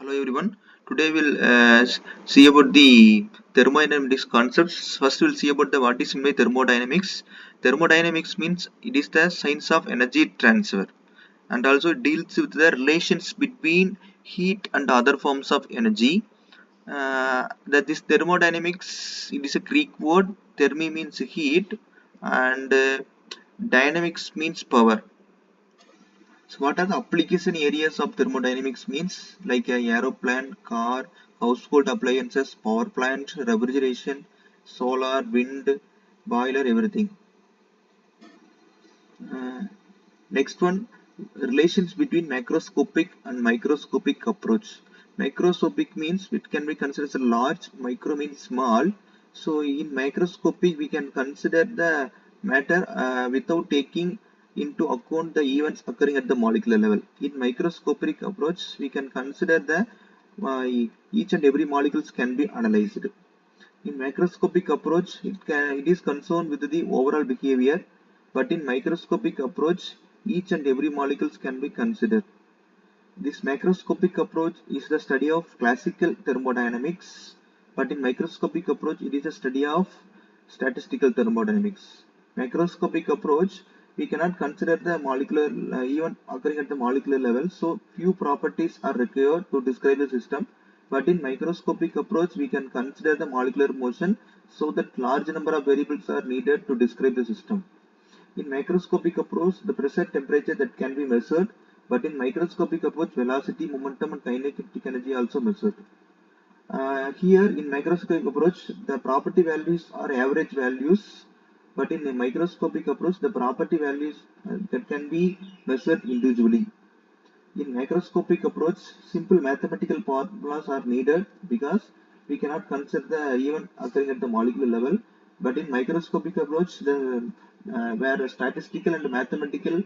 Hello everyone. Today we'll see about the thermodynamics concepts. First we'll see about the what is meant by thermodynamics. Thermodynamics means it is the science of energy transfer and also it deals with the relations between heat and other forms of energy. That is thermodynamics. It is a Greek word. Thermi means heat and dynamics means power. So what are the application areas of thermodynamics means like a aeroplane, car, household appliances, power plant, refrigeration, solar, wind, boiler, everything. Uh, Next one, relations between macroscopic and microscopic approach. Macroscopic means it can be considered as a large, micro means small. So in microscopic we can consider the matter without taking into account the events occurring at the molecular level. In microscopic approach we can consider the uh, each and every molecules can be analyzed. In macroscopic approach, it is concerned with the overall behavior, but in microscopic approach, each and every molecules can be considered. This macroscopic approach is the study of classical thermodynamics, but in microscopic approach, it is a study of statistical thermodynamics. Macroscopic approach, we cannot consider the molecular event occurring at the molecular level, so few properties are required to describe the system. But in microscopic approach, we can consider the molecular motion, so that large number of variables are needed to describe the system. In macroscopic approach, the pressure temperature that can be measured, but in microscopic approach, velocity, momentum, and kinetic energy also measured. Here in microscopic approach, the property values are average values, but in a microscopic approach, the property values that can be measured individually. In macroscopic approach, simple mathematical formulas are needed because we cannot consider the event occurring at the molecular level. But in microscopic approach, where a statistical and mathematical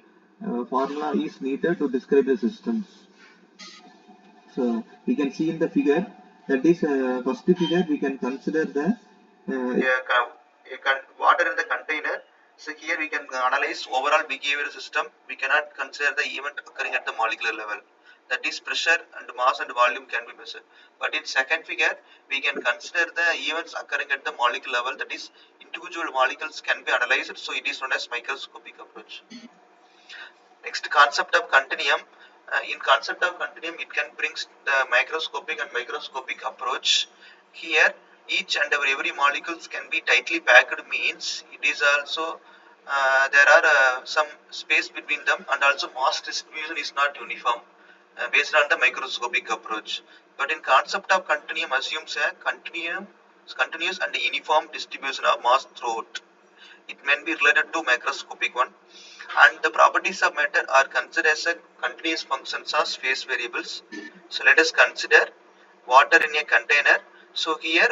formula is needed to describe the systems. So we can see in the figure that is first figure we can consider the water in the container. So here we can analyze overall behavior system. We cannot consider the event occurring at the molecular level. That is pressure and mass and volume can be measured. But in second figure, we can consider the events occurring at the molecular level. That is individual molecules can be analyzed. So it is known as microscopic approach. Next, concept of continuum. In concept of continuum, it can bring the microscopic and microscopic approach. Here, each and every molecules can be tightly packed. Means it is also there are some space between them, and also mass distribution is not uniform based on the microscopic approach. But in concept of continuum assumes a continuous and uniform distribution of mass throughout. It may be related to macroscopic one, and the properties of matter are considered as a continuous functions of space variables. So let us consider water in a container. So here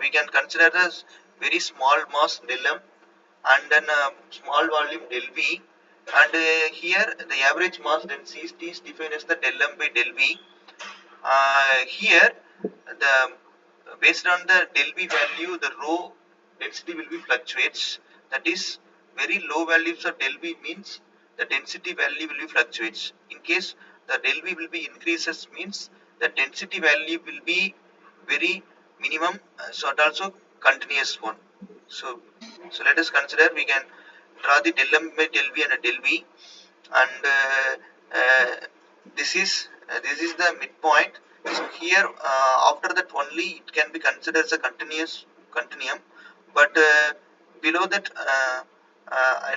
we can consider as very small mass del m and then small volume del v, and here the average mass density is defined as the del m by del v. Here the based on the del v value, the rho density will be fluctuates. That is very low values of del v means the density value will be fluctuates. In case the del v will be increases means the density value will be very minimum. So it also continuous one. So let us consider we can draw the del m by del v and a del v, and uh, this is the midpoint. So here after that only it can be considered as a continuum, but below that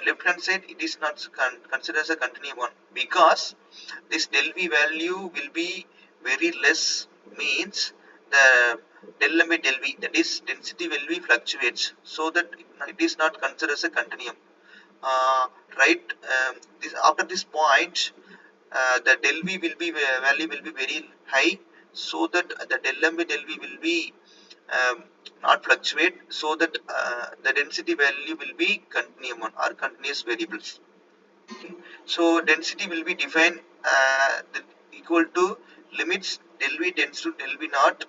left hand side it is not considered as a continuum one, because this del v value will be very less. Means the del m by del v, that is density will be fluctuates, so that it is not considered as a continuum. uh, right this After this point the del v will be value will be very high, so that the del m by del v will be not fluctuate, so that the density value will be continuum or continuous variables. Okay. So density will be defined equal to limits del v tends to del v naught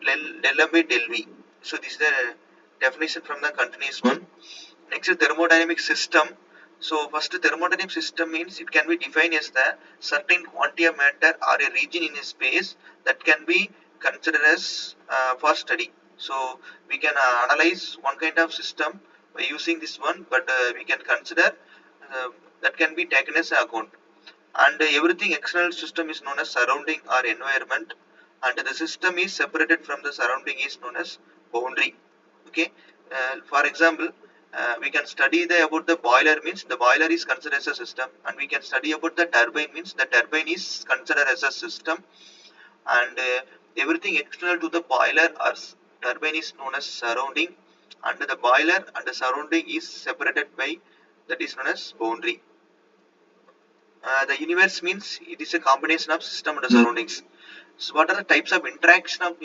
del m by del v. So this is the definition from the continuous one. Next is thermodynamic system. So first, thermodynamic system means it can be defined as the certain quantity of matter or a region in a space that can be considered as for study. So we can analyze one kind of system by using this one, but we can consider uh, that can be taken as account. And everything external system is known as surrounding or environment, and the system is separated from the surrounding is known as boundary. Okay. For example, we can study about the boiler means the boiler is considered as a system, and we can study about the turbine means the turbine is considered as a system, and everything external to the boiler or turbine is known as surrounding, and the boiler and the surrounding is separated by, that is known as boundary. The universe means it is a combination of system and the surroundings. So what are the types of interaction of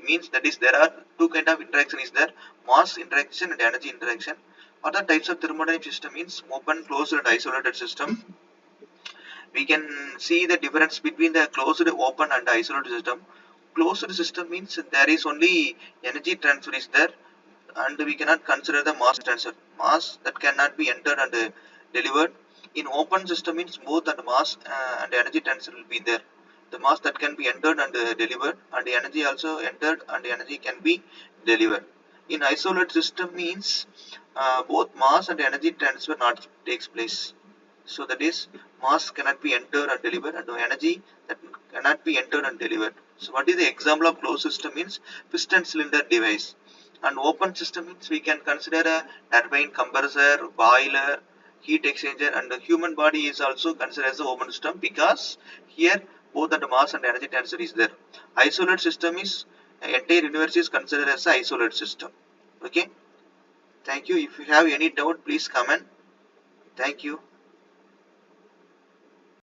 means, that is there are two kind of interaction is there, mass interaction and energy interaction. What are types of thermodynamic system means open, closed and isolated system. We can see the difference between the closed, open and isolated system. Closed system means there is only energy transfer is there, and we cannot consider the mass transfer. Mass that cannot be entered and delivered. In open system means both the mass and energy transfer will be there. The mass that can be entered and delivered, and the energy also entered and the energy can be delivered. In isolated system means both mass and energy transfer not takes place. So that is mass cannot be entered and delivered, and energy that cannot be entered and delivered. So what is the example of closed system means piston cylinder device. And open system means we can consider a turbine, compressor, boiler, heat exchanger, and the human body is also considered as the open system because here both the mass and energy transfer is there. Isolated system is entire universe is considered as an isolated system. Okay. Thank you. If you have any doubt, please comment. Thank you.